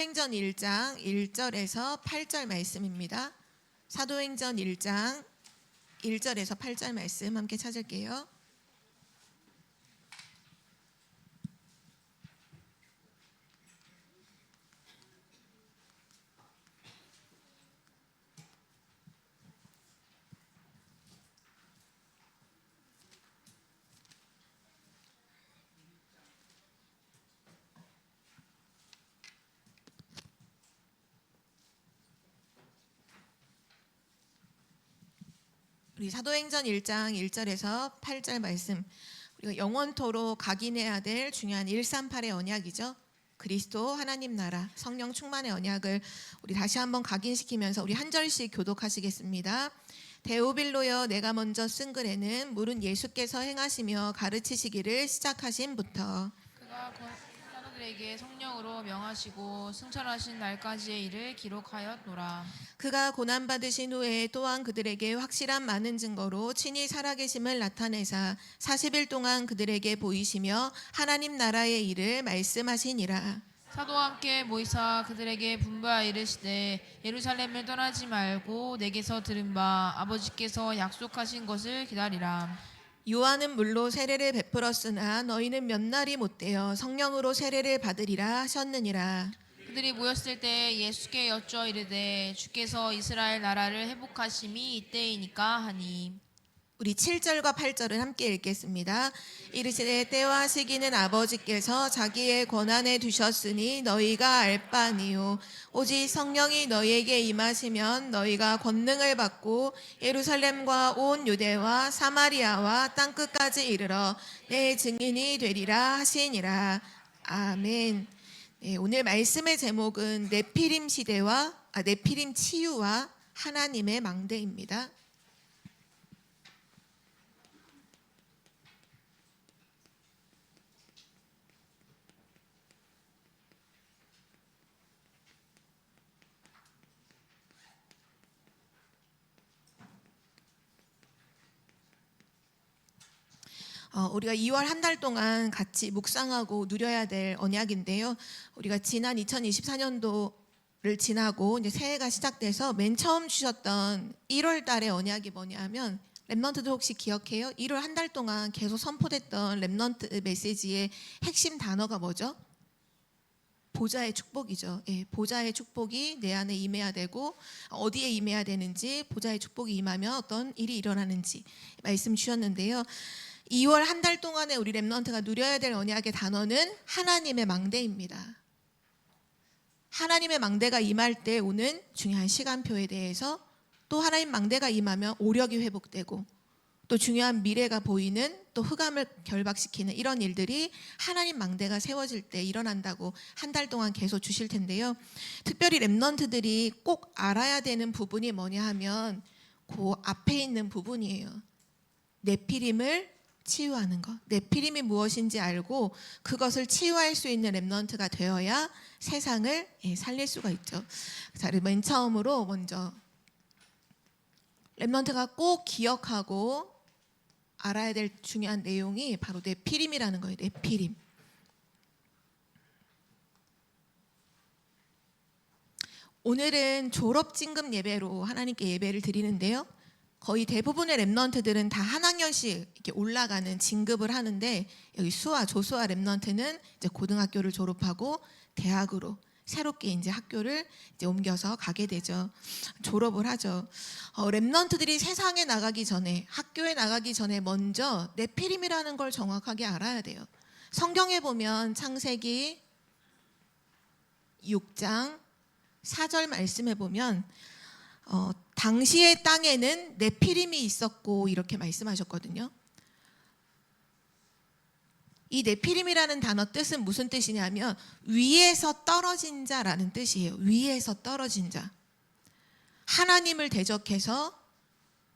사도행전 1장 1절에서 8절 말씀입니다. 사도행전 1장 1절에서 8절 말씀 함께 찾을게요. 우리 사도행전 1장 1절에서 8절 말씀, 우리가 영원토록 각인해야 될 중요한 138의 언약이죠. 그리스도 하나님 나라 성령 충만의 언약을 우리 다시 한번 각인시키면서 우리 한 절씩 교독하시겠습니다. 데오빌로여, 내가 먼저 쓴 글에는 물은 예수께서 행하시며 가르치시기를 시작하신부터 그가 사도들에게 성령으로 명하시고 승천하신 날까지의 일을 기록하였노라. 그가 고난받으신 후에 또한 그들에게 확실한 많은 증거로 친히 살아계심을 나타내사 40일 동안 그들에게 보이시며 하나님 나라의 일을 말씀하시니라. 사도와 함께 모이사 그들에게 분부하여 이르시되 예루살렘을 떠나지 말고 내게서 들은 바 아버지께서 약속하신 것을 기다리라. 요한은 물로 세례를 베풀었으나 너희는 몇 날이 못되어 성령으로 세례를 받으리라 하셨느니라. 그들이 모였을 때 예수께 여쭈어 이르되 주께서 이스라엘 나라를 회복하심이 이때이니까 하니. 우리 7절과 8절을 함께 읽겠습니다. 이르시되 때와 시기는 아버지께서 자기의 권한에 두셨으니 너희가 알 바 아니요 오직 성령이 너희에게 임하시면 너희가 권능을 받고 예루살렘과 온 유대와 사마리아와 땅끝까지 이르러 내 증인이 되리라 하시니라. 아멘. 네, 오늘 말씀의 제목은 네피림 네피림 치유와 하나님의 망대입니다. 우리가 2월 한 달 동안 같이 묵상하고 누려야 될 언약인데요. 우리가 지난 2024년도를 지나고 이제 새해가 시작돼서 맨 처음 주셨던 1월 달의 언약이 뭐냐면, 랩넌트들 혹시 기억해요? 1월 한 달 동안 계속 선포됐던 랩넌트 메시지의 핵심 단어가 뭐죠? 보좌의 축복이죠. 예, 보좌의 축복이 내 안에 임해야 되고, 어디에 임해야 되는지, 보좌의 축복이 임하면 어떤 일이 일어나는지 말씀 주셨는데요. 2월 한 달 동안에 우리 랩넌트가 누려야 될 언약의 단어는 하나님의 망대입니다. 하나님의 망대가 임할 때 오는 중요한 시간표에 대해서, 또 하나님 망대가 임하면 오력이 회복되고, 또 중요한 미래가 보이는, 또 흑암을 결박시키는 이런 일들이 하나님 망대가 세워질 때 일어난다고 한 달 동안 계속 주실 텐데요. 특별히 랩넌트들이 꼭 알아야 되는 부분이 뭐냐 하면 그 앞에 있는 부분이에요. 네피림을 치유하는 것. 네피림이 무엇인지 알고 그것을 치유할 수 있는 랩넌트가 되어야 세상을 살릴 수가 있죠. 자, 맨 처음으로 먼저 랩넌트가 꼭 기억하고 알아야 될 중요한 내용이 바로 네피림이라는 거예요. 네피림. 오늘은 졸업 진급 예배로 하나님께 예배를 드리는데요. 거의 대부분의 랩넌트들은 다 한 학년씩 이렇게 올라가는 진급을 하는데, 여기 조수아 랩넌트는 이제 고등학교를 졸업하고 대학으로 새롭게 이제 학교를 이제 옮겨서 가게 되죠. 졸업을 하죠. 랩넌트들이 세상에 나가기 전에, 학교에 나가기 전에 먼저 네피림이라는 걸 정확하게 알아야 돼요. 성경에 보면 창세기 6장 4절 말씀에 보면 당시의 땅에는 네피림이 있었고 이렇게 말씀하셨거든요. 이 네피림이라는 단어 뜻은 무슨 뜻이냐면 위에서 떨어진 자라는 뜻이에요. 위에서 떨어진 자. 하나님을 대적해서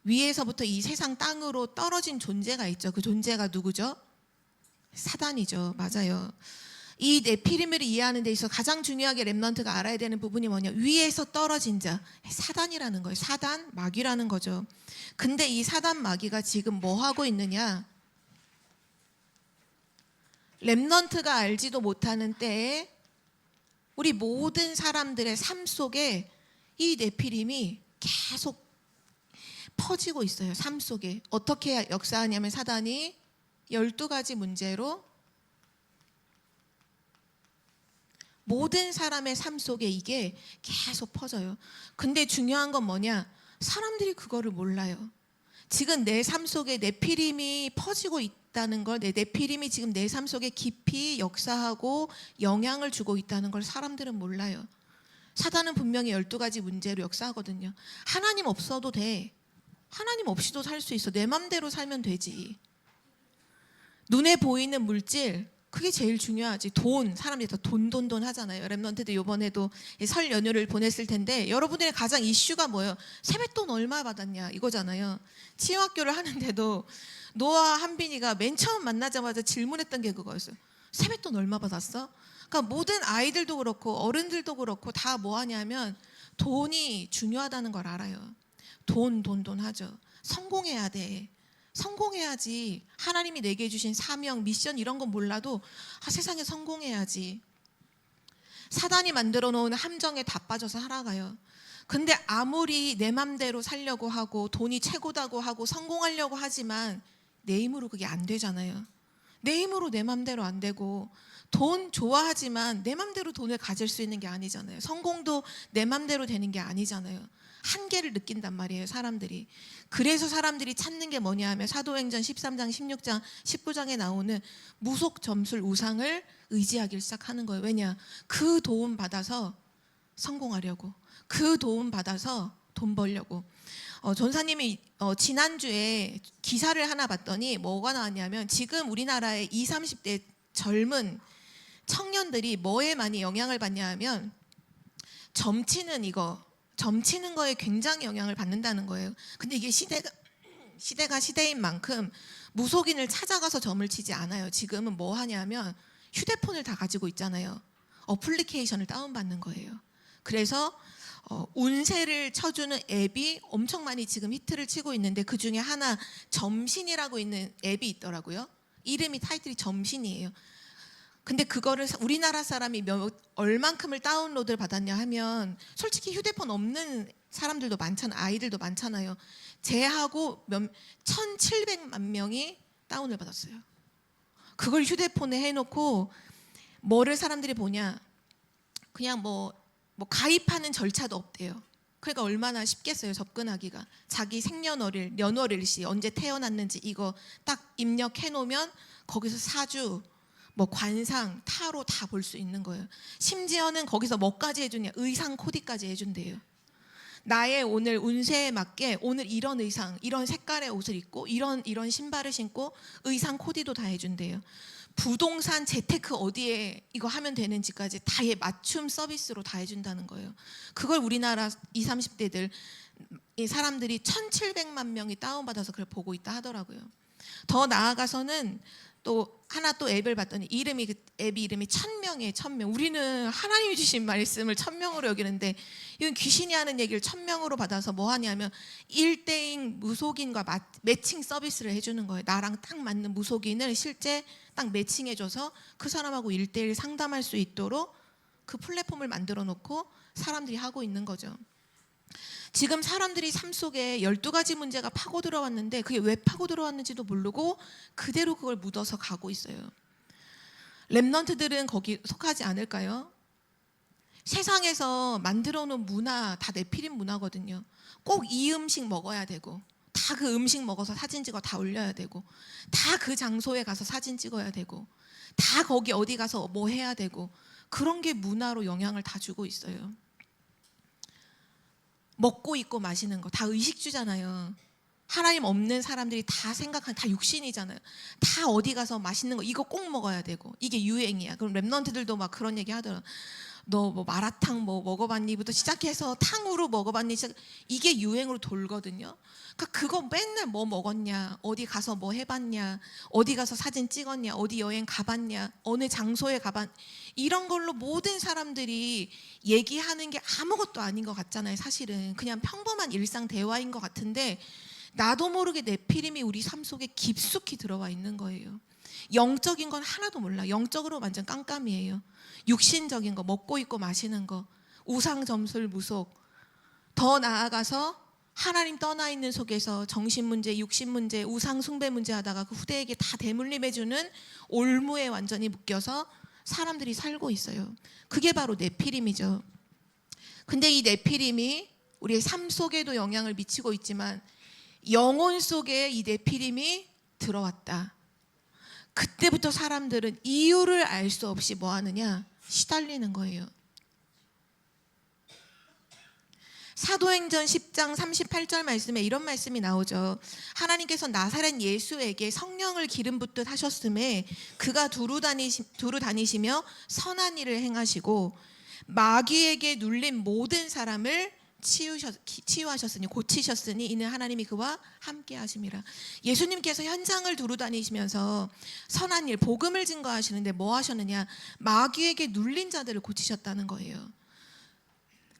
위에서부터 이 세상 땅으로 떨어진 존재가 있죠. 그 존재가 누구죠? 사단이죠. 맞아요. 이 네피림을 이해하는 데 있어서 가장 중요하게 랩넌트가 알아야 되는 부분이 뭐냐, 위에서 떨어진 자, 사단이라는 거예요. 사단, 마귀라는 거죠. 근데 이 사단, 마귀가 지금 뭐 하고 있느냐, 랩넌트가 알지도 못하는 때에 우리 모든 사람들의 삶 속에 이 네피림이 계속 퍼지고 있어요. 삶 속에. 어떻게 역사하냐면 사단이 12가지 문제로 모든 사람의 삶 속에 이게 계속 퍼져요. 근데 중요한 건 뭐냐? 사람들이 그거를 몰라요. 지금 내 삶 속에 네피림이 퍼지고 있다는 걸, 네피림이 지금 내 삶 속에 깊이 역사하고 영향을 주고 있다는 걸 사람들은 몰라요. 사단은 분명히 12가지 문제로 역사하거든요. 하나님 없어도 돼. 하나님 없이도 살 수 있어. 내 맘대로 살면 되지. 눈에 보이는 물질, 그게 제일 중요하지. 돈, 사람들이 다 돈 하잖아요. 랩런트들 이번에도 설 연휴를 보냈을 텐데 여러분들의 가장 이슈가 뭐예요? 세뱃돈 얼마 받았냐 이거잖아요. 치유학교를 하는데도 노아와 한빈이가 맨 처음 만나자마자 질문했던 게 그거였어요. 세뱃돈 얼마 받았어? 그러니까 모든 아이들도 그렇고 어른들도 그렇고 다 뭐 하냐면 돈이 중요하다는 걸 알아요. 돈 하죠. 성공해야 돼. 성공해야지. 하나님이 내게 주신 사명, 미션 이런 건 몰라도 세상에 성공해야지. 사단이 만들어 놓은 함정에 다 빠져서 살아가요. 근데 아무리 내 맘대로 살려고 하고 돈이 최고다고 하고 성공하려고 하지만 내 힘으로 그게 안 되잖아요. 내 힘으로 내 맘대로 안 되고 돈 좋아하지만 내 맘대로 돈을 가질 수 있는 게 아니잖아요. 성공도 내 맘대로 되는 게 아니잖아요. 한계를 느낀단 말이에요, 사람들이. 그래서 사람들이 찾는 게 뭐냐 하면 사도행전 13장, 16장, 19장에 나오는 무속 점술 우상을 의지하기 시작하는 거예요. 왜냐? 그 도움 받아서 성공하려고. 그 도움 받아서 돈 벌려고. 전사님이 지난주에 기사를 하나 봤더니 뭐가 나왔냐면 지금 우리나라의 20, 30대 젊은 청년들이 뭐에 많이 영향을 받냐 하면 점치는 거에 굉장히 영향을 받는다는 거예요. 근데 이게 시대가 시대인 만큼 무속인을 찾아가서 점을 치지 않아요. 지금은 뭐 하냐면 휴대폰을 다 가지고 있잖아요. 어플리케이션을 다운받는 거예요. 그래서 운세를 쳐주는 앱이 엄청 많이 지금 히트를 치고 있는데 그 중에 하나 점신이라고 있는 앱이 있더라고요. 이름이 타이틀이 점신이에요. 근데 그거를 우리나라 사람이 얼만큼을 다운로드를 받았냐 하면 솔직히 휴대폰 없는 사람들도 많잖아요. 아이들도 많잖아요. 제하고 1,700만 명이 다운을 받았어요. 그걸 휴대폰에 해놓고 뭐를 사람들이 보냐? 그냥 뭐 가입하는 절차도 없대요. 그러니까 얼마나 쉽겠어요, 접근하기가. 자기 생년월일, 연월일시, 언제 태어났는지 이거 딱 입력해 놓으면 거기서 사주, 뭐 관상, 타로 다 볼 수 있는 거예요. 심지어는 거기서 뭐까지 해주냐? 의상 코디까지 해준대요. 나의 오늘 운세에 맞게 오늘 이런 의상, 이런 색깔의 옷을 입고 이런 신발을 신고 의상 코디도 다 해준대요. 부동산 재테크 어디에 이거 하면 되는지까지 다의 맞춤 서비스로 다 해준다는 거예요. 그걸 우리나라 20, 30대들 이 사람들이 1,700만 명이 다운받아서 그걸 보고 있다 하더라고요. 더 나아가서는 또 앱을 봤더니 앱 이름이 1,000명이에요. 1,000명. 우리는 하나님이 주신 말씀을 1,000명으로 여기는데 이건 귀신이 하는 얘기를 1,000명으로 받아서 뭐 하냐면 1대1 무속인과 매칭 서비스를 해주는 거예요. 나랑 딱 맞는 무속인을 실제 딱 매칭해줘서 그 사람하고 1대1 상담할 수 있도록 그 플랫폼을 만들어 놓고 사람들이 하고 있는 거죠. 지금 사람들이 삶 속에 12가지 문제가 파고 들어왔는데 그게 왜 파고 들어왔는지도 모르고 그대로 그걸 묻어서 가고 있어요. 랩런트들은 거기 속하지 않을까요? 세상에서 만들어 놓은 문화 다 네피림 문화거든요. 꼭 이 음식 먹어야 되고 다 그 음식 먹어서 사진 찍어 다 올려야 되고 다 그 장소에 가서 사진 찍어야 되고 다 거기 어디 가서 뭐 해야 되고 그런 게 문화로 영향을 다 주고 있어요. 먹고 입고 마시는 거 다 의식주잖아요. 하나님 없는 사람들이 다 생각하는 다 육신이잖아요. 다 어디 가서 맛있는 거 이거 꼭 먹어야 되고 이게 유행이야. 그럼 랩런트들도 막 그런 얘기 하더라. 너 뭐 마라탕 뭐 먹어봤니?부터 시작해서 탕후루 먹어봤니? 이게 유행으로 돌거든요. 그러니까 그거 맨날 뭐 먹었냐, 어디 가서 뭐 해봤냐, 어디 가서 사진 찍었냐, 어디 여행 가봤냐, 어느 장소에 가봤 이런 걸로 모든 사람들이 얘기하는 게 아무것도 아닌 것 같잖아요. 사실은 그냥 평범한 일상 대화인 것 같은데 나도 모르게 네피림이 우리 삶 속에 깊숙이 들어와 있는 거예요. 영적인 건 하나도 몰라. 영적으로 완전 깜깜이에요. 육신적인 거, 먹고 입고 마시는 거, 우상 점술 무속, 더 나아가서 하나님 떠나 있는 속에서 정신 문제, 육신 문제, 우상 숭배 문제 하다가 그 후대에게 다 대물림해주는 올무에 완전히 묶여서 사람들이 살고 있어요. 그게 바로 네피림이죠. 근데 이 네피림이 우리의 삶 속에도 영향을 미치고 있지만 영혼 속에 이 네피림이 들어왔다. 그때부터 사람들은 이유를 알 수 없이 뭐 하느냐? 시달리는 거예요. 사도행전 10장 38절 말씀에 이런 말씀이 나오죠. 하나님께서 나사렛 예수에게 성령을 기름 붓듯 하셨음에 그가 두루 다니시며 선한 일을 행하시고 마귀에게 눌린 모든 사람을 치유하셨으니 고치셨으니 이는 하나님이 그와 함께 하심이라. 예수님께서 현장을 두루 다니시면서 선한 일, 복음을 증거하시는데 뭐 하셨느냐? 마귀에게 눌린 자들을 고치셨다는 거예요.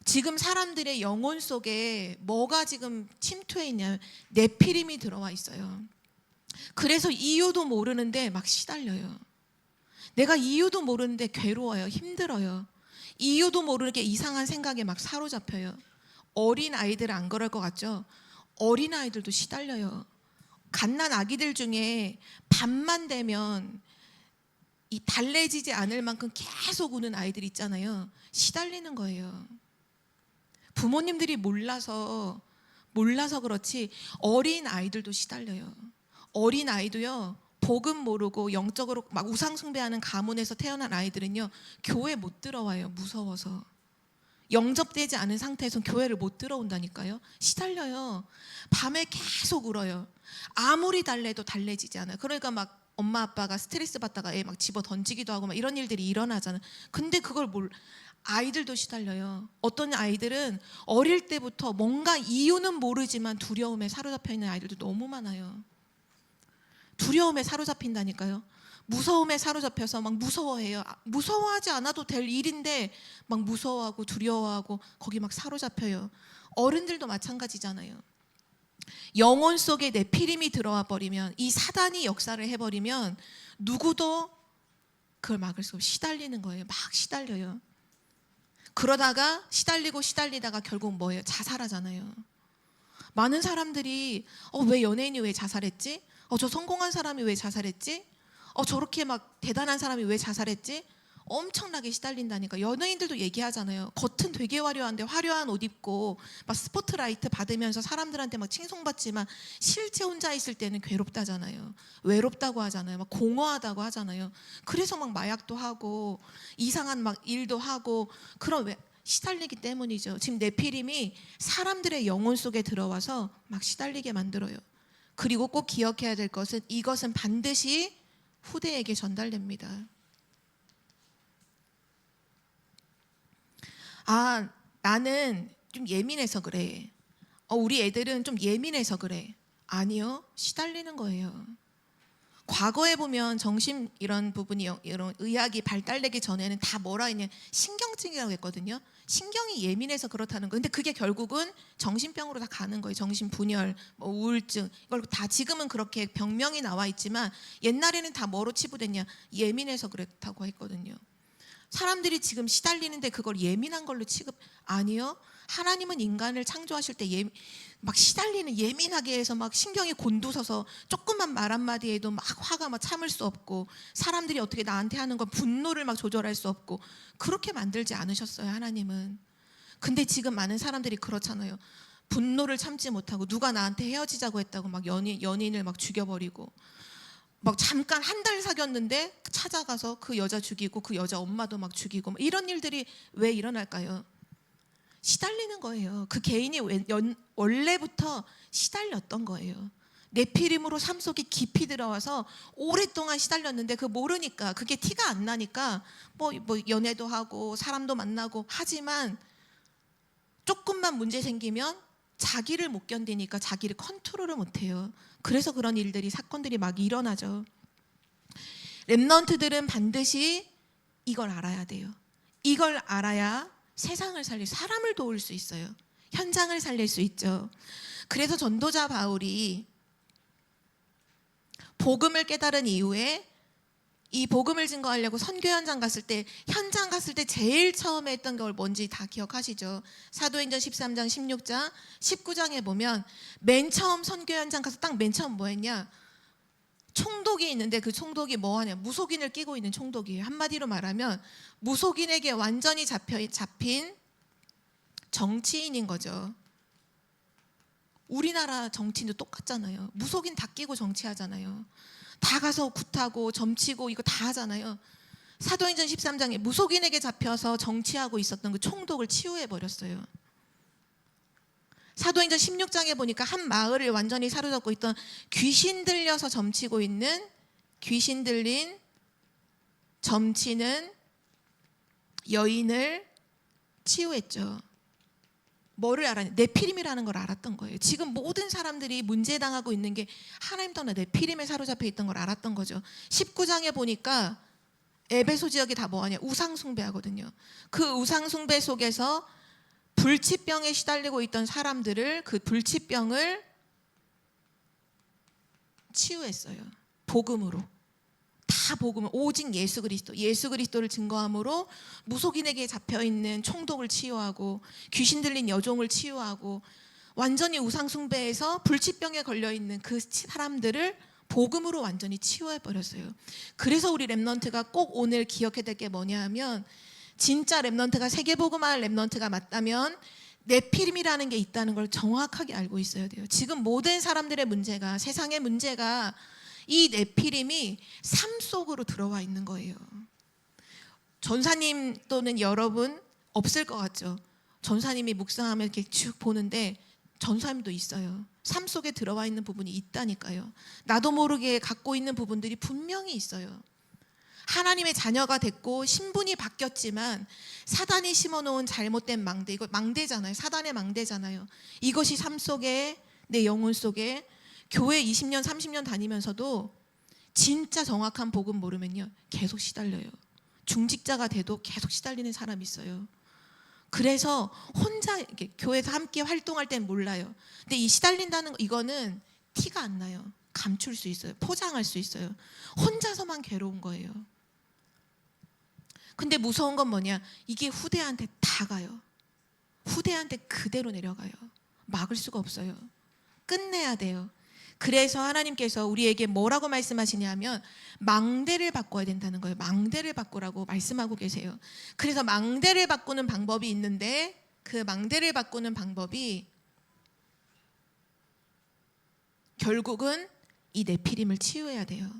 지금 사람들의 영혼 속에 뭐가 지금 침투해 있냐면 네피림이 들어와 있어요. 그래서 이유도 모르는데 막 시달려요. 내가 이유도 모르는데 괴로워요. 힘들어요. 이유도 모르게 이상한 생각에 막 사로잡혀요. 어린 아이들은 안 그럴 것 같죠? 어린 아이들도 시달려요. 갓난 아기들 중에 밤만 되면 이 달래지지 않을 만큼 계속 우는 아이들 있잖아요. 시달리는 거예요. 부모님들이 몰라서 그렇지 어린 아이들도 시달려요. 어린 아이도요. 복음 모르고 영적으로 막 우상 숭배하는 가문에서 태어난 아이들은요. 교회 못 들어와요. 무서워서. 영접되지 않은 상태에서 교회를 못 들어온다니까요. 시달려요. 밤에 계속 울어요. 아무리 달래도 달래지지 않아요. 그러니까 막 엄마 아빠가 스트레스 받다가 애 막 집어 던지기도 하고 막 이런 일들이 일어나잖아요. 근데 그걸 아이들도 시달려요. 어떤 아이들은 어릴 때부터 뭔가 이유는 모르지만 두려움에 사로잡혀 있는 아이들도 너무 많아요. 두려움에 사로잡힌다니까요. 무서움에 사로잡혀서 막 무서워해요. 무서워하지 않아도 될 일인데 막 무서워하고 두려워하고 거기 막 사로잡혀요. 어른들도 마찬가지잖아요. 영혼 속에 네피림이 들어와 버리면, 이 사단이 역사를 해버리면 누구도 그걸 막을 수 없이 시달리는 거예요. 막 시달려요. 그러다가 시달리다가 결국 뭐예요? 자살하잖아요. 많은 사람들이 왜 연예인이 왜 자살했지? 저 성공한 사람이 왜 자살했지? 저렇게 막 대단한 사람이 왜 자살했지? 엄청나게 시달린다니까. 연예인들도 얘기하잖아요. 겉은 되게 화려한데 화려한 옷 입고 막 스포트라이트 받으면서 사람들한테 막 칭송받지만 실제 혼자 있을 때는 괴롭다잖아요. 외롭다고 하잖아요. 막 공허하다고 하잖아요. 그래서 막 마약도 하고 이상한 막 일도 하고 그런 왜 시달리기 때문이죠. 지금 네피림이 사람들의 영혼 속에 들어와서 막 시달리게 만들어요. 그리고 꼭 기억해야 될 것은 이것은 반드시 후대에게 전달됩니다. 나는 좀 예민해서 그래. 우리 애들은 좀 예민해서 그래. 아니요. 시달리는 거예요. 과거에 보면 정신 이런 부분이 이런 의학이 발달되기 전에는 다 뭐라 했냐? 신경증이라고 했거든요. 신경이 예민해서 그렇다는 거. 근데 그게 결국은 정신병으로 다 가는 거예요. 정신분열, 뭐 우울증. 이걸 다 지금은 그렇게 병명이 나와 있지만 옛날에는 다 뭐로 치부됐냐? 예민해서 그랬다고 했거든요. 사람들이 지금 시달리는데 그걸 예민한 걸로 아니요. 하나님은 인간을 창조하실 때 막 시달리는 예민하게 해서 막 신경이 곤두서서 조금만 말 한마디에도 막 화가 막 참을 수 없고 사람들이 어떻게 나한테 하는 건 분노를 막 조절할 수 없고 그렇게 만들지 않으셨어요. 하나님은. 근데 지금 많은 사람들이 그렇잖아요. 분노를 참지 못하고 누가 나한테 헤어지자고 했다고 막 연인을 막 죽여버리고 막 잠깐 한 달 사귀었는데 찾아가서 그 여자 죽이고 그 여자 엄마도 막 죽이고 막 이런 일들이 왜 일어날까요? 시달리는 거예요. 그 개인이 원래부터 시달렸던 거예요. 네피림으로 삶 속에 깊이 들어와서 오랫동안 시달렸는데 그 모르니까 그게 티가 안 나니까 뭐 연애도 하고 사람도 만나고 하지만 조금만 문제 생기면 자기를 못 견디니까 자기를 컨트롤을 못 해요. 그래서 그런 일들이 사건들이 막 일어나죠. 렘넌트들은 반드시 이걸 알아야 돼요. 이걸 알아야 세상을 살릴 사람을 도울 수 있어요. 현장을 살릴 수 있죠. 그래서 전도자 바울이 복음을 깨달은 이후에 이 복음을 증거하려고 선교 현장 갔을 때 제일 처음에 했던 걸 뭔지 다 기억하시죠? 사도행전 13장 16장 19장에 보면 맨 처음 선교 현장 가서 딱 맨 처음 뭐 했냐? 총독이 있는데 그 총독이 뭐 하냐? 무속인을 끼고 있는 총독이에요. 한마디로 말하면 무속인에게 완전히 잡힌 정치인인 거죠. 우리나라 정치인도 똑같잖아요. 무속인 다 끼고 정치하잖아요. 다 가서 굿하고 점치고 이거 다 하잖아요. 사도행전 13장에 무속인에게 잡혀서 정치하고 있었던 그 총독을 치유해 버렸어요. 사도행전 16장에 보니까 한 마을을 완전히 사로잡고 있던 귀신 들려서 점치고 있는 귀신 들린 점치는 여인을 치유했죠. 뭐를 알았냐? 네피림이라는 걸 알았던 거예요. 지금 모든 사람들이 문제당하고 있는 게 하나님 떠나 네피림에 사로잡혀 있던 걸 알았던 거죠. 19장에 보니까 에베소 지역이 다 뭐하냐? 우상 숭배하거든요. 그 우상 숭배 속에서 불치병에 시달리고 있던 사람들을 그 불치병을 치유했어요. 복음으로. 다 복음을 오직 예수 그리스도를 증거함으로 무속인에게 잡혀있는 총독을 치유하고 귀신 들린 여종을 치유하고 완전히 우상 숭배에서 불치병에 걸려있는 그 사람들을 복음으로 완전히 치유해버렸어요. 그래서 우리 렘넌트가 꼭 오늘 기억해야 될 게 뭐냐 하면 진짜 렘넌트가 세계복음화 렘넌트가 맞다면 네피림이라는 게 있다는 걸 정확하게 알고 있어야 돼요. 지금 모든 사람들의 문제가 세상의 문제가 이 네피림이 삶 속으로 들어와 있는 거예요. 전사님 또는 여러분 없을 것 같죠? 전사님이 묵상하면 이렇게 쭉 보는데 전사님도 있어요. 삶 속에 들어와 있는 부분이 있다니까요. 나도 모르게 갖고 있는 부분들이 분명히 있어요. 하나님의 자녀가 됐고 신분이 바뀌었지만 사단이 심어놓은 잘못된 망대, 이거 망대잖아요. 사단의 망대잖아요. 이것이 삶 속에 내 영혼 속에 교회 20년 30년 다니면서도 진짜 정확한 복음 모르면요 계속 시달려요. 중직자가 돼도 계속 시달리는 사람이 있어요. 그래서 혼자 이렇게 교회에서 함께 활동할 땐 몰라요. 근데 이 시달린다는 거 이거는 티가 안 나요. 감출 수 있어요. 포장할 수 있어요. 혼자서만 괴로운 거예요. 근데 무서운 건 뭐냐? 이게 후대한테 다 가요. 후대한테 그대로 내려가요. 막을 수가 없어요. 끝내야 돼요. 그래서 하나님께서 우리에게 뭐라고 말씀하시냐면 망대를 바꿔야 된다는 거예요. 망대를 바꾸라고 말씀하고 계세요. 그래서 망대를 바꾸는 방법이 있는데 그 망대를 바꾸는 방법이 결국은 이 네피림을 치유해야 돼요.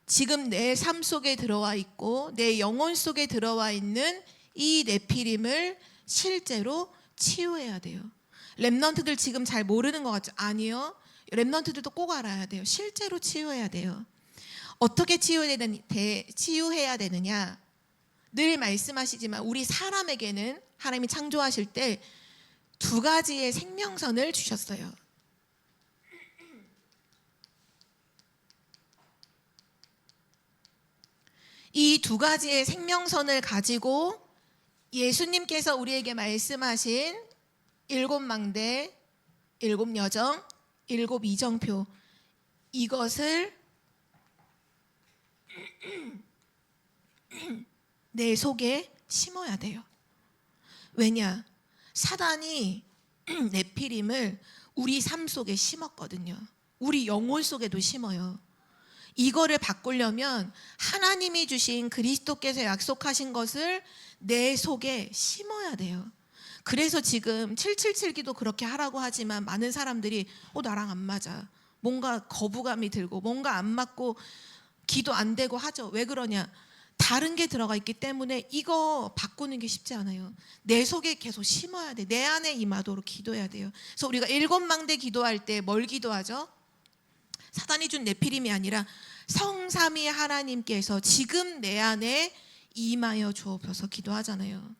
지금 내 삶 속에 들어와 있고 내 영혼 속에 들어와 있는 이 네피림을 실제로 치유해야 돼요. 렘넌트들 지금 잘 모르는 것 같죠? 아니요. 렘넌트들도 꼭 알아야 돼요. 실제로 치유해야 돼요. 어떻게 치유해야 되느냐? 늘 말씀하시지만 우리 사람에게는 하나님이 창조하실 때 두 가지의 생명선을 주셨어요. 이 두 가지의 생명선을 가지고 예수님께서 우리에게 말씀하신 7망대, 7여정, 7이정표 이것을 내 속에 심어야 돼요. 왜냐? 사단이 네피림을 우리 삶 속에 심었거든요. 우리 영혼 속에도 심어요. 이거를 바꾸려면 하나님이 주신 그리스도께서 약속하신 것을 내 속에 심어야 돼요. 그래서 지금 777기도 그렇게 하라고 하지만 많은 사람들이 나랑 안 맞아. 뭔가 거부감이 들고 뭔가 안 맞고 기도 안 되고 하죠. 왜 그러냐? 다른 게 들어가 있기 때문에 이거 바꾸는 게 쉽지 않아요. 내 속에 계속 심어야 돼. 내 안에 임하도록 기도해야 돼요. 그래서 우리가 7망대 기도할 때 뭘 기도하죠? 사단이 준 네피림이 아니라 성삼위 하나님께서 지금 내 안에 임하여 주옵소서 기도하잖아요.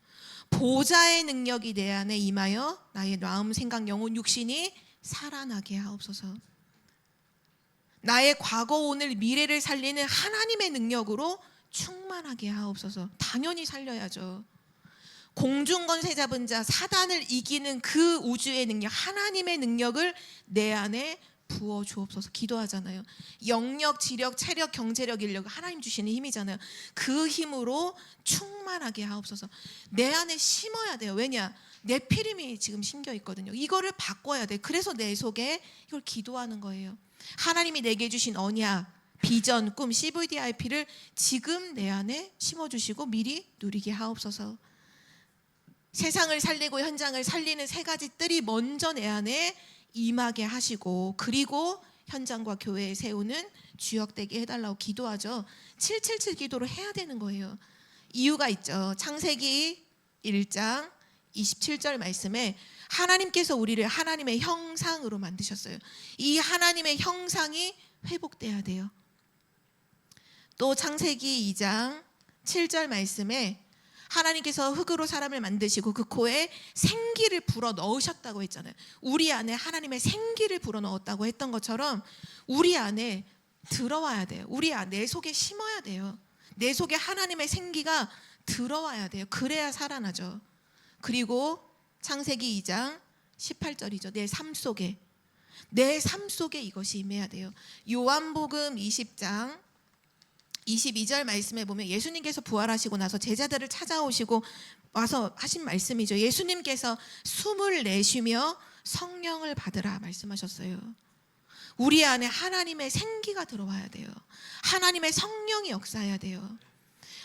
보좌의 능력이 내 안에 임하여 나의 마음, 생각, 영혼, 육신이 살아나게 하옵소서. 나의 과거, 오늘, 미래를 살리는 하나님의 능력으로 충만하게 하옵소서. 당연히 살려야죠. 공중권세 잡은 자 사단을 이기는 그 우주의 능력, 하나님의 능력을 내 안에 부어 주옵소서 기도하잖아요. 영력, 지력, 체력, 경제력, 인력 하나님 주시는 힘이잖아요. 그 힘으로 충만하게 하옵소서. 내 안에 심어야 돼요. 왜냐? 네피림이 지금 심겨 있거든요. 이거를 바꿔야 돼. 그래서 내 속에 이걸 기도하는 거예요. 하나님이 내게 주신 언약, 비전, 꿈, CVDIP를 지금 내 안에 심어주시고 미리 누리게 하옵소서. 세상을 살리고 현장을 살리는 세 가지 뜰이 먼저 내 안에 임하게 하시고, 그리고 현장과 교회에 세우는 주역되게 해달라고 기도하죠. 777 기도를 해야 되는 거예요. 이유가 있죠. 창세기 1장 27절 말씀에 하나님께서 우리를 하나님의 형상으로 만드셨어요. 이 하나님의 형상이 회복돼야 돼요. 또 창세기 2장 7절 말씀에 하나님께서 흙으로 사람을 만드시고 그 코에 생기를 불어 넣으셨다고 했잖아요. 우리 안에 하나님의 생기를 불어 넣었다고 했던 것처럼 우리 안에 들어와야 돼요. 내 속에 심어야 돼요. 내 속에 하나님의 생기가 들어와야 돼요. 그래야 살아나죠. 그리고 창세기 2장 18절이죠. 내 삶 속에 이것이 임해야 돼요. 요한복음 20장 22절 말씀에 보면 예수님께서 부활하시고 나서 제자들을 찾아오시고 와서 하신 말씀이죠. 예수님께서 숨을 내쉬며 성령을 받으라 말씀하셨어요. 우리 안에 하나님의 생기가 들어와야 돼요. 하나님의 성령이 역사해야 돼요.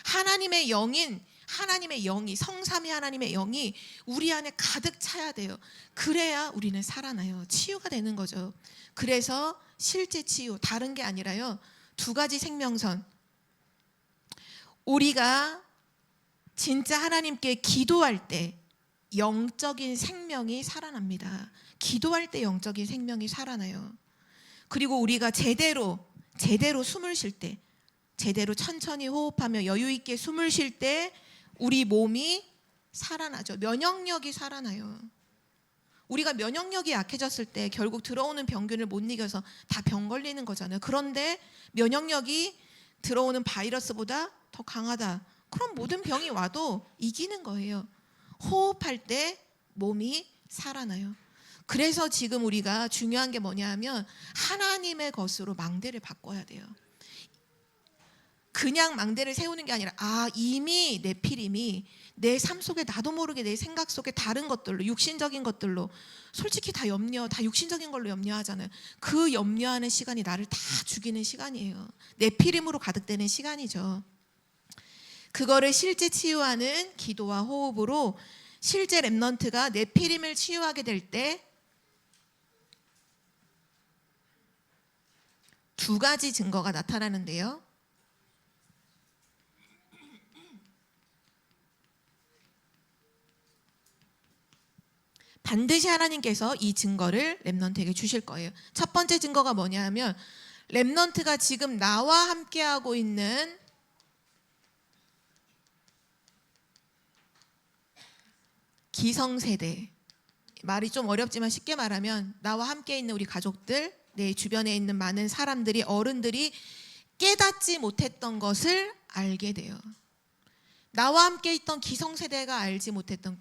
하나님의 영이 성삼위 하나님의 영이 우리 안에 가득 차야 돼요. 그래야 우리는 살아나요. 치유가 되는 거죠. 그래서 실제 치유, 다른 게 아니라요. 두 가지 생명선. 우리가 진짜 하나님께 기도할 때 영적인 생명이 살아납니다. 기도할 때 영적인 생명이 살아나요. 그리고 우리가 제대로 숨을 쉴 때, 제대로 천천히 호흡하며 여유 있게 숨을 쉴 때 우리 몸이 살아나죠. 면역력이 살아나요. 우리가 면역력이 약해졌을 때 결국 들어오는 병균을 못 이겨서 다 병 걸리는 거잖아요. 그런데 면역력이 들어오는 바이러스보다 더 강하다. 그럼 모든 병이 와도 이기는 거예요. 호흡할 때 몸이 살아나요. 그래서 지금 우리가 중요한 게 뭐냐 하면 하나님의 것으로 망대를 바꿔야 돼요. 그냥 망대를 세우는 게 아니라 이미 네피림이 내 삶 속에 나도 모르게 내 생각 속에 다른 것들로, 육신적인 것들로, 솔직히 다 육신적인 걸로 염려하잖아요. 그 염려하는 시간이 나를 다 죽이는 시간이에요. 네피림으로 가득되는 시간이죠. 그거를 실제 치유하는 기도와 호흡으로 실제 렘넌트가 네피림을 치유하게 될 때 두 가지 증거가 나타나는데요. 반드시 하나님께서 이 증거를 렘넌트에게 주실 거예요. 첫 번째 증거가 뭐냐 하면 렘넌트가 지금 나와 함께하고 있는 기성세대, 말이 좀 어렵지만 쉽게 말하면 나와 함께 있는 우리 가족들, 내 주변에 있는 많은 사람들이, 어른들이 깨닫지 못했던 것을 알게 돼요. 나와 함께 있던 기성세대가 알지 못했던,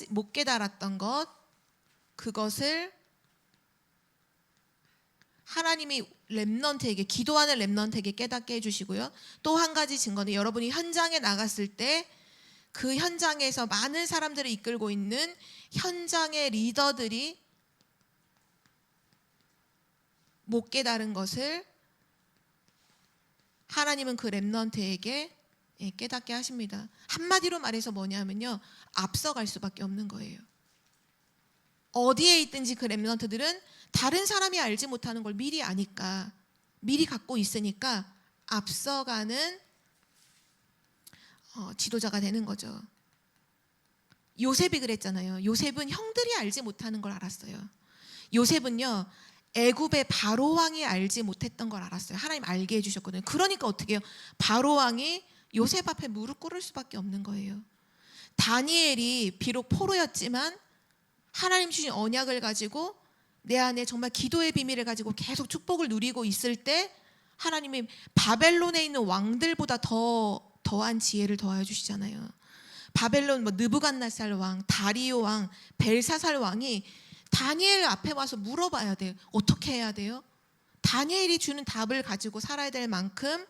못 깨달았던 것, 그것을 하나님이 렘넌트에게, 기도하는 렘넌트에게 깨닫게 해주시고요. 또 한 가지 증거는 여러분이 현장에 나갔을 때 그 현장에서 많은 사람들을 이끌고 있는 현장의 리더들이 못 깨달은 것을 하나님은 그 렘넌트에게 깨닫게 하십니다. 한마디로 말해서 뭐냐면요, 앞서갈 수밖에 없는 거예요. 어디에 있든지 그 렘넌트들은 다른 사람이 알지 못하는 걸 미리 아니까, 미리 갖고 있으니까 앞서가는 지도자가 되는 거죠. 요셉이 그랬잖아요. 요셉은 형들이 알지 못하는 걸 알았어요. 요셉은요, 애굽의 바로 왕이 알지 못했던 걸 알았어요. 하나님 알게 해주셨거든요. 그러니까 어떻게 해요? 바로 왕이 요셉 앞에 무릎 꿇을 수밖에 없는 거예요. 다니엘이 비록 포로였지만 하나님 주신 언약을 가지고 내 안에 정말 기도의 비밀을 가지고 계속 축복을 누리고 있을 때 하나님이 바벨론에 있는 왕들보다 더한 지혜를 더하여 주시잖아요. 바벨론 느부갓네살 왕, 다리오 왕, 벨사살 왕이 다니엘 앞에 와서 물어봐야 돼요. 어떻게 해야 돼요? 다니엘이 주는 답을 가지고 살아야 될 만큼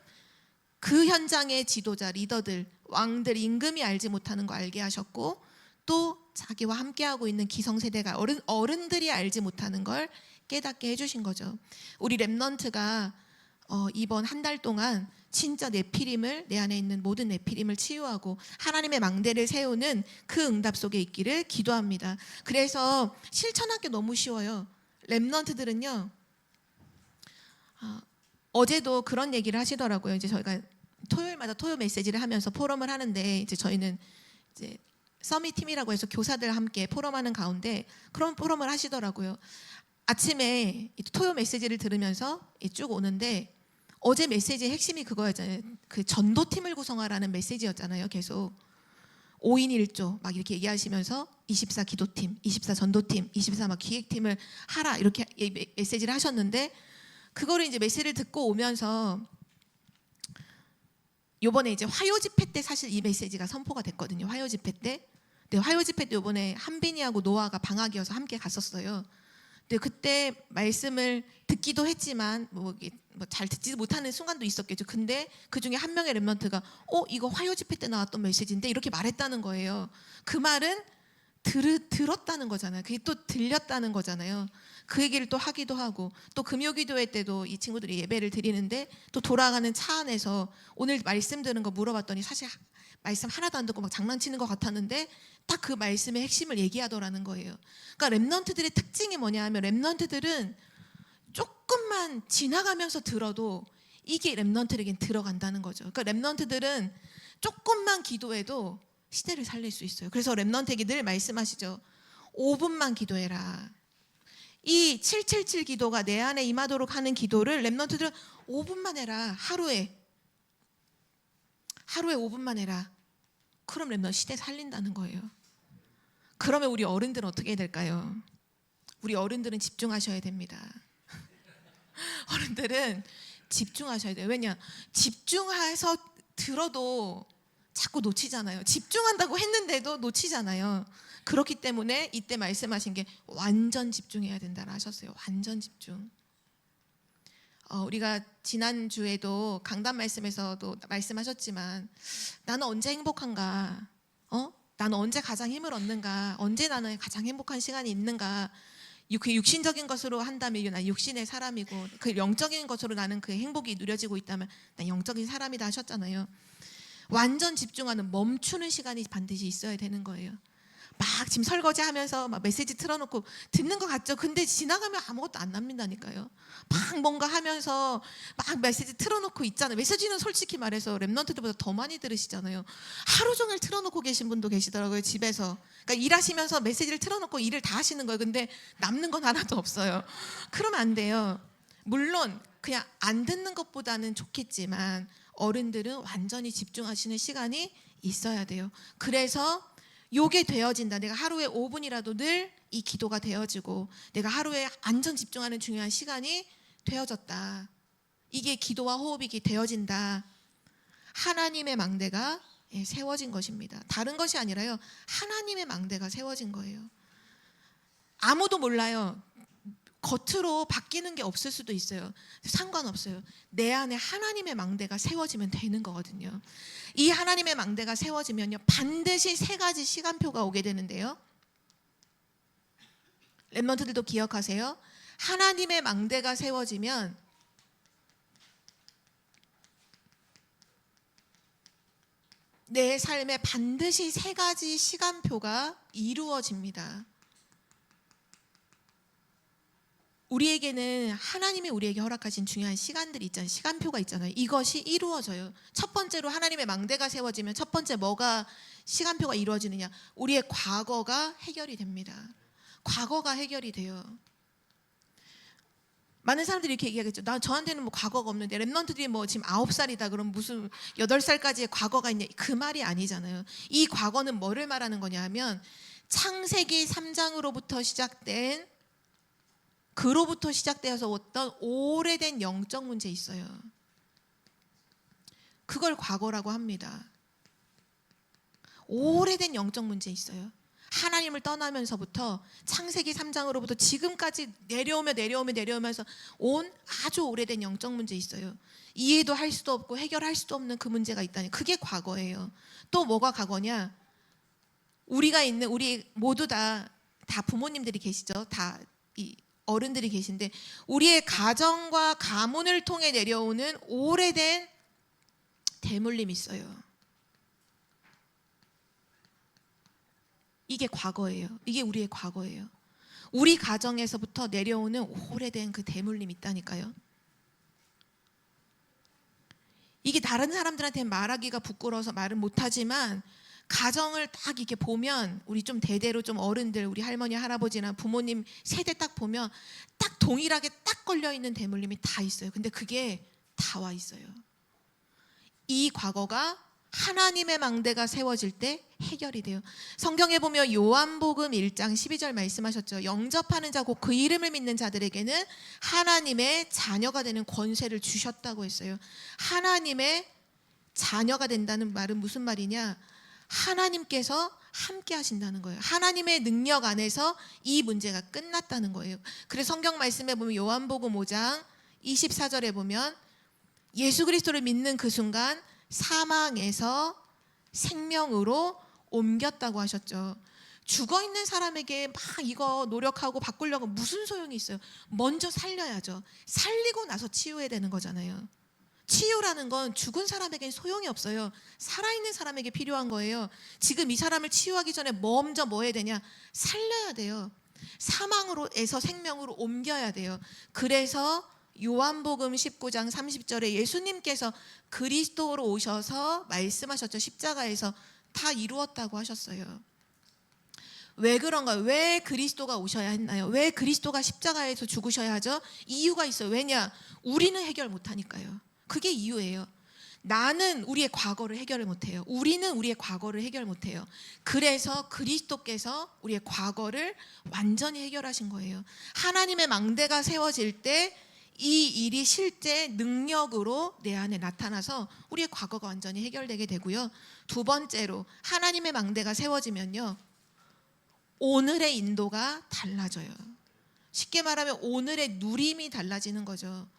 그 현장의 지도자, 리더들, 왕들, 임금이 알지 못하는 거 알게 하셨고, 또 자기와 함께하고 있는 기성세대가 어른들이 알지 못하는 걸 깨닫게 해주신 거죠. 우리 렘넌트가 이번 한 달 동안 진짜 네피림을, 내 안에 있는 모든 네피림을 치유하고 하나님의 망대를 세우는 그 응답 속에 있기를 기도합니다. 그래서 실천하기 너무 쉬워요. 렘넌트들은요, 어제도 그런 얘기를 하시더라고요. 이제 저희가 토요일마다 토요 메시지를 하면서 포럼을 하는데, 이제 저희는 이제 서밋 팀이라고 해서 교사들 함께 포럼하는 가운데 그런 포럼을 하시더라고요. 아침에 토요 메시지를 들으면서 쭉 오는데, 어제 메시지의 핵심이 그거였잖아요. 그 전도팀을 구성하라는 메시지였잖아요. 계속 5인 1조 막 이렇게 얘기하시면서 24 기도팀, 24 전도팀, 24 막 기획팀을 하라 이렇게 메시지를 하셨는데, 그거를 이제 메시지를 듣고 오면서 요번에 이제 화요 집회 때 사실 이 메시지가 선포가 됐거든요. 화요 집회 때. 근데 화요 집회 때 요번에 한빈이하고 노아가 방학이어서 함께 갔었어요. 근데 그때 말씀을 듣기도 했지만 잘 듣지 못하는 순간도 있었겠죠. 근데 그 중에 한 명의 렘넌트가 이거 화요 집회 때 나왔던 메시지인데 이렇게 말했다는 거예요. 그 말은 들었다는 거잖아요. 그게 또 들렸다는 거잖아요. 그 얘기를 또 하기도 하고, 또 금요기도회 때도 이 친구들이 예배를 드리는데 또 돌아가는 차 안에서 오늘 말씀 들은 거 물어봤더니 사실 말씀 하나도 안 듣고 막 장난치는 것 같았는데 딱 그 말씀의 핵심을 얘기하더라는 거예요. 그러니까 렘넌트들의 특징이 뭐냐 하면, 렘넌트들은 조금만 지나가면서 들어도 이게 렘넌트에겐 들어간다는 거죠. 그러니까 렘넌트들은 조금만 기도해도 시대를 살릴 수 있어요. 그래서 렘넌트에게 늘 말씀하시죠. 5분만 기도해라. 이 777 기도가 내 안에 임하도록 하는 기도를 렘넌트들은 5분만 해라. 하루에 5분만 해라. 그럼 렘넌트 시대 살린다는 거예요. 그러면 우리 어른들은 어떻게 해야 될까요? 우리 어른들은 집중하셔야 됩니다. 어른들은 집중하셔야 돼요. 왜냐? 집중해서 들어도 자꾸 놓치잖아요. 집중한다고 했는데도 놓치잖아요. 그렇기 때문에 이때 말씀하신 게 완전 집중해야 된다고 하셨어요. 완전 집중. 우리가 지난주에도 강단 말씀에서도 말씀하셨지만, 나는 언제 행복한가? 나는 언제 가장 힘을 얻는가? 언제 나는 가장 행복한 시간이 있는가? 그 육신적인 것으로 한다면 난 육신의 사람이고, 그 영적인 것으로 나는 그 행복이 누려지고 있다면 난 영적인 사람이다 하셨잖아요. 완전 집중하는, 멈추는 시간이 반드시 있어야 되는 거예요. 막 지금 설거지하면서 막 메시지 틀어놓고 듣는 것 같죠? 근데 지나가면 아무것도 안 남는다니까요. 막 뭔가 하면서 막 메시지 틀어놓고 있잖아요. 메시지는 솔직히 말해서 렘넌트들보다 더 많이 들으시잖아요. 하루 종일 틀어놓고 계신 분도 계시더라고요, 집에서. 그러니까 일하시면서 메시지를 틀어놓고 일을 다 하시는 거예요. 근데 남는 건 하나도 없어요. 그러면 안 돼요. 물론 그냥 안 듣는 것보다는 좋겠지만 어른들은 완전히 집중하시는 시간이 있어야 돼요. 그래서 요게 되어진다. 내가 하루에 5분이라도 늘 이 기도가 되어지고, 내가 하루에 완전 집중하는 중요한 시간이 되어졌다. 이게 기도와 호흡이 되어진다. 하나님의 망대가 세워진 것입니다. 다른 것이 아니라요, 하나님의 망대가 세워진 거예요. 아무도 몰라요. 겉으로 바뀌는 게 없을 수도 있어요. 상관없어요. 내 안에 하나님의 망대가 세워지면 되는 거거든요. 이 하나님의 망대가 세워지면요, 반드시 3가지 시간표가 오게 되는데요. 렘넌트들도 기억하세요. 하나님의 망대가 세워지면 내 삶에 반드시 3가지 시간표가 이루어집니다. 우리에게는 하나님이 우리에게 허락하신 중요한 시간들이 있잖아요. 시간표가 있잖아요. 이것이 이루어져요. 첫 번째로 하나님의 망대가 세워지면 첫 번째 뭐가 시간표가 이루어지느냐? 우리의 과거가 해결이 됩니다. 과거가 해결이 돼요. 많은 사람들이 이렇게 얘기하겠죠. 저한테는 뭐 과거가 없는데, 렘넌트들이 뭐 지금 9살이다 그럼 무슨 8살까지의 과거가 있냐? 그 말이 아니잖아요. 이 과거는 뭐를 말하는 거냐 하면, 창세기 3장으로부터 시작된, 그로부터 시작되어서 어떤 오래된 영적 문제 있어요. 그걸 과거라고 합니다. 오래된 영적 문제 있어요. 하나님을 떠나면서부터 창세기 3장으로부터 지금까지 내려오면서 온 아주 오래된 영적 문제 있어요. 이해도 할 수도 없고 해결할 수도 없는 그 문제가 있다니, 그게 과거예요. 또 뭐가 과거냐? 우리가 있는, 우리 모두 다 부모님들이 계시죠. 다 이 어른들이 계신데, 우리의 가정과 가문을 통해 내려오는 오래된 대물림이 있어요. 이게 과거예요. 이게 우리의 과거예요. 우리 가정에서부터 내려오는 오래된 그 대물림이 있다니까요. 이게 다른 사람들한테 말하기가 부끄러워서 말은 못하지만, 가정을 딱 이렇게 보면, 우리 좀 대대로 좀 어른들, 우리 할머니 할아버지나 부모님 세대 딱 보면 딱 동일하게 딱 걸려있는 대물림이 다 있어요. 근데 그게 다 와 있어요. 이 과거가 하나님의 망대가 세워질 때 해결이 돼요. 성경에 보면 요한복음 1장 12절 말씀하셨죠. 영접하는 자 곧 그 이름을 믿는 자들에게는 하나님의 자녀가 되는 권세를 주셨다고 했어요. 하나님의 자녀가 된다는 말은 무슨 말이냐? 하나님께서 함께 하신다는 거예요. 하나님의 능력 안에서 이 문제가 끝났다는 거예요. 그래서 성경 말씀에 보면 요한복음 5장 24절에 보면 예수 그리스도를 믿는 그 순간 사망에서 생명으로 옮겼다고 하셨죠. 죽어 있는 사람에게 막 이거 노력하고 바꾸려고 무슨 소용이 있어요? 먼저 살려야죠. 살리고 나서 치유해야 되는 거잖아요. 치유라는 건 죽은 사람에게는 소용이 없어요. 살아있는 사람에게 필요한 거예요. 지금 이 사람을 치유하기 전에 먼저 뭐 해야 되냐? 살려야 돼요. 사망으로에서 생명으로 옮겨야 돼요. 그래서 요한복음 19장 30절에 예수님께서 그리스도로 오셔서 말씀하셨죠. 십자가에서 다 이루었다고 하셨어요. 왜 그런가요? 왜 그리스도가 오셔야 했나요? 왜 그리스도가 십자가에서 죽으셔야 하죠? 이유가 있어요. 왜냐? 우리는 해결 못하니까요. 그게 이유예요. 나는 우리의 과거를 해결을 못해요. 우리는 우리의 과거를 해결 못해요. 그래서 그리스도께서 우리의 과거를 완전히 해결하신 거예요. 하나님의 망대가 세워질 때 이 일이 실제 능력으로 내 안에 나타나서 우리의 과거가 완전히 해결되게 되고요. 두 번째로, 하나님의 망대가 세워지면요, 오늘의 인도가 달라져요. 쉽게 말하면 오늘의 누림이 달라지는 거죠.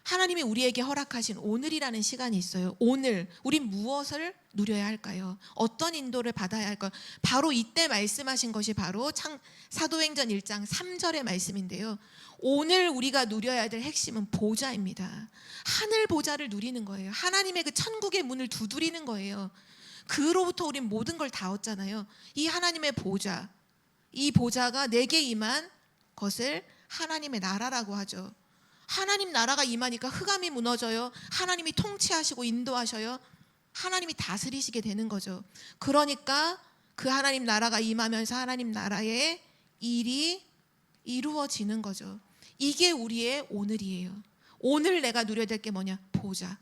하나님이 우리에게 허락하신 오늘이라는 시간이 있어요. 오늘 우린 무엇을 누려야 할까요? 어떤 인도를 받아야 할까요? 바로 이때 말씀하신 것이 바로 사도행전 1장 3절의 말씀인데요. 오늘 우리가 누려야 될 핵심은 보좌입니다. 하늘 보좌를 누리는 거예요. 하나님의 그 천국의 문을 두드리는 거예요. 그로부터 우린 모든 걸 다 얻잖아요. 이 하나님의 보좌, 이 보좌가 내게 임한 것을 하나님의 나라라고 하죠. 하나님 나라가 임하니까 흑암이 무너져요. 하나님이 통치하시고 인도하셔요. 하나님이 다스리시게 되는 거죠. 그러니까 그 하나님 나라가 임하면서 하나님 나라의 일이 이루어지는 거죠. 이게 우리의 오늘이에요. 오늘 내가 누려야 될 게 뭐냐? 보좌.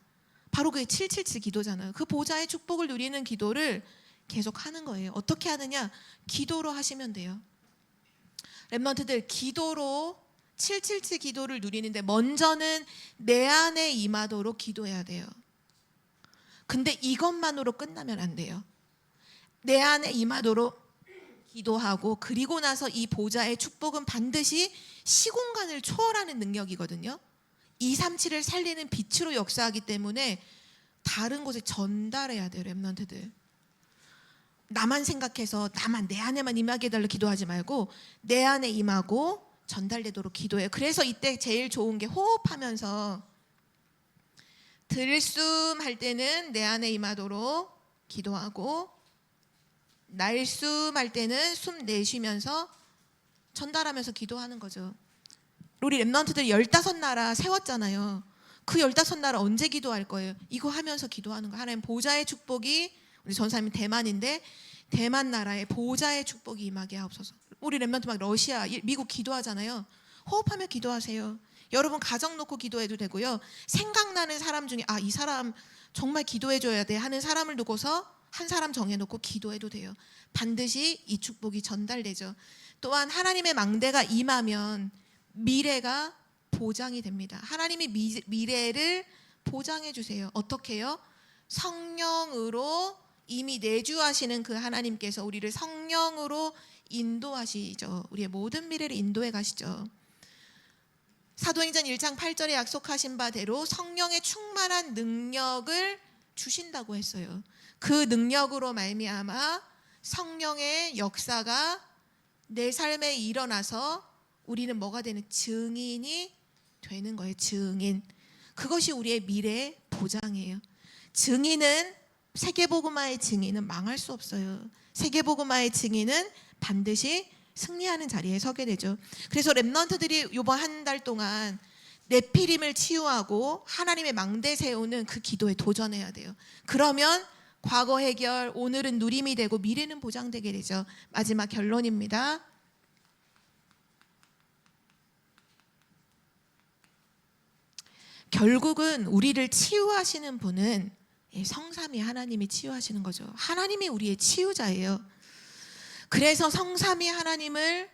바로 그게 777 기도잖아요. 그 보좌의 축복을 누리는 기도를 계속 하는 거예요. 어떻게 하느냐? 기도로 하시면 돼요. 렘넌트들, 기도로 777 기도를 누리는데 먼저는 내 안에 임하도록 기도해야 돼요. 근데 이것만으로 끝나면 안 돼요. 내 안에 임하도록 기도하고, 그리고 나서 이 보좌의 축복은 반드시 시공간을 초월하는 능력이거든요. 237을 살리는 빛으로 역사하기 때문에 다른 곳에 전달해야 돼요. 렘넌트들, 나만 생각해서 나만 내 안에만 임하게 해달라 기도하지 말고 내 안에 임하고 전달되도록 기도해요. 그래서 이때 제일 좋은 게 호흡하면서 들숨 할 때는 내 안에 임하도록 기도하고, 날숨 할 때는 숨 내쉬면서 전달하면서 기도하는 거죠. 우리 렘넌트들이 15나라 세웠잖아요. 그 15나라 언제 기도할 거예요? 이거 하면서 기도하는 거예요. 하나님 보좌의 축복이, 우리 전사님이 대만인데 대만 나라에 보좌의 축복이 임하게 하옵소서. 우리 렘넌트 막 러시아, 미국 기도하잖아요. 호흡하며 기도하세요. 여러분 가정 놓고 기도해도 되고요. 생각나는 사람 중에 이 사람 정말 기도해줘야 돼 하는 사람을 두고서 한 사람 정해놓고 기도해도 돼요. 반드시 이 축복이 전달되죠. 또한 하나님의 망대가 임하면 미래가 보장이 됩니다. 하나님이 미래를 보장해 주세요. 어떻게 해요? 성령으로 이미 내주하시는 그 하나님께서 우리를 성령으로 인도하시죠. 우리의 모든 미래를 인도해 가시죠. 사도행전 1장 8절에 약속하신 바대로 성령의 충만한 능력을 주신다고 했어요. 그 능력으로 말미암아 성령의 역사가 내 삶에 일어나서 우리는 뭐가 되는 증인이 되는 거예요. 증인. 그것이 우리의 미래의 보장이에요. 증인은 세계복음화의 증인은 망할 수 없어요. 세계복음화의 증인은 반드시 승리하는 자리에 서게 되죠. 그래서 렘넌트들이 이번 한 달 동안 네피림을 치유하고 하나님의 망대 세우는 그 기도에 도전해야 돼요. 그러면 과거 해결, 오늘은 누림이 되고 미래는 보장되게 되죠. 마지막 결론입니다. 결국은 우리를 치유하시는 분은 성삼위 하나님이 치유하시는 거죠. 하나님이 우리의 치유자예요. 그래서 성삼위 하나님이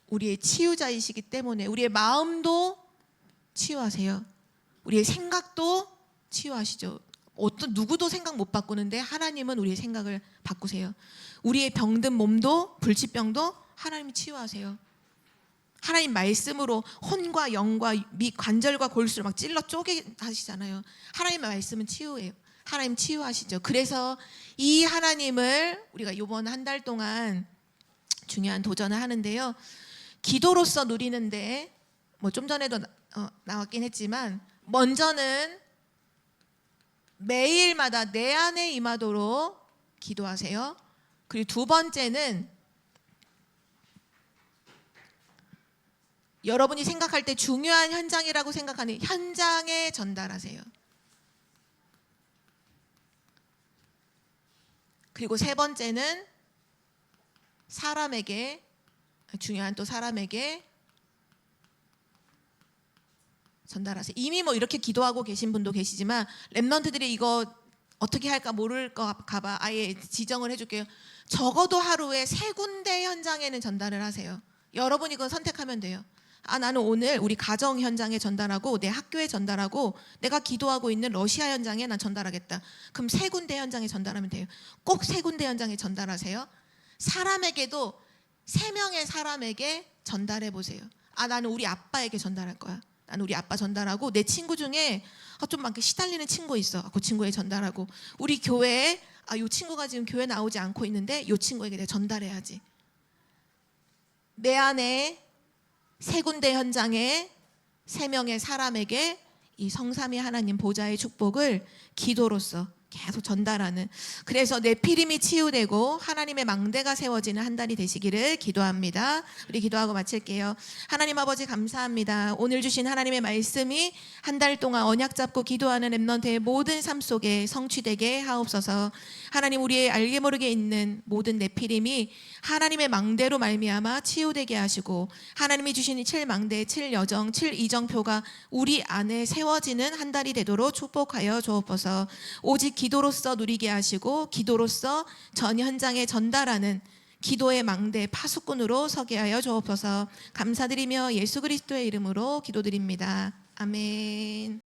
우리의 치유자이시기 때문에 우리의 마음도 치유하세요. 우리의 생각도 치유하시죠. 어떤 누구도 생각 못 바꾸는데 하나님은 우리의 생각을 바꾸세요. 우리의 병든 몸도 불치병도 하나님이 치유하세요. 하나님 말씀으로 혼과 영과 관절과 골수를 막 찔러 쪼개 하시잖아요. 하나님의 말씀은 치유예요. 하나님 치유하시죠. 그래서 이 하나님을 우리가 이번 한 달 동안 중요한 도전을 하는데요. 기도로서 누리는데 뭐 좀 전에도 나왔긴 했지만 먼저는 매일마다 내 안에 임하도록 기도하세요. 그리고 두 번째는 여러분이 생각할 때 중요한 현장이라고 생각하는 현장에 전달하세요. 그리고 세 번째는 사람에게, 중요한 또 사람에게 전달하세요. 이미 뭐 이렇게 기도하고 계신 분도 계시지만 렘넌트들이 이거 어떻게 할까 모를까 봐 아예 지정을 해줄게요. 적어도 하루에 3군데 현장에는 전달을 하세요. 여러분이 그건 선택하면 돼요. 나는 오늘 우리 가정 현장에 전달하고 내 학교에 전달하고 내가 기도하고 있는 러시아 현장에 난 전달하겠다. 그럼 3군데 현장에 전달하면 돼요. 꼭 3군데 현장에 전달하세요. 사람에게도 3명의 사람에게 전달해 보세요. 나는 우리 아빠에게 전달할 거야. 나는 우리 아빠 전달하고 내 친구 중에 좀 막 시달리는 친구 있어. 그 친구에 전달하고 우리 교회에 이 친구가 지금 교회 나오지 않고 있는데 이 친구에게 내가 전달해야지. 내 안에 3군데 현장에 3명의 사람에게 이 성삼위 하나님 보좌의 축복을 기도로서 계속 전달하는, 그래서 네피림이 치유되고 하나님의 망대가 세워지는 한 달이 되시기를 기도합니다. 우리 기도하고 마칠게요. 하나님 아버지 감사합니다. 오늘 주신 하나님의 말씀이 한 달 동안 언약 잡고 기도하는 렘넌트의 모든 삶 속에 성취되게 하옵소서. 하나님, 우리의 알게 모르게 있는 모든 네피림이 하나님의 망대로 말미암아 치유되게 하시고 하나님이 주신 이 7망대, 7여정, 7이정표가 우리 안에 세워지는 한 달이 되도록 축복하여 주옵소서. 오직 기도로서 누리게 하시고 기도로서 전 현장에 전달하는 기도의 망대 파수꾼으로 서게 하여 주옵소서. 감사드리며 예수 그리스도의 이름으로 기도드립니다. 아멘.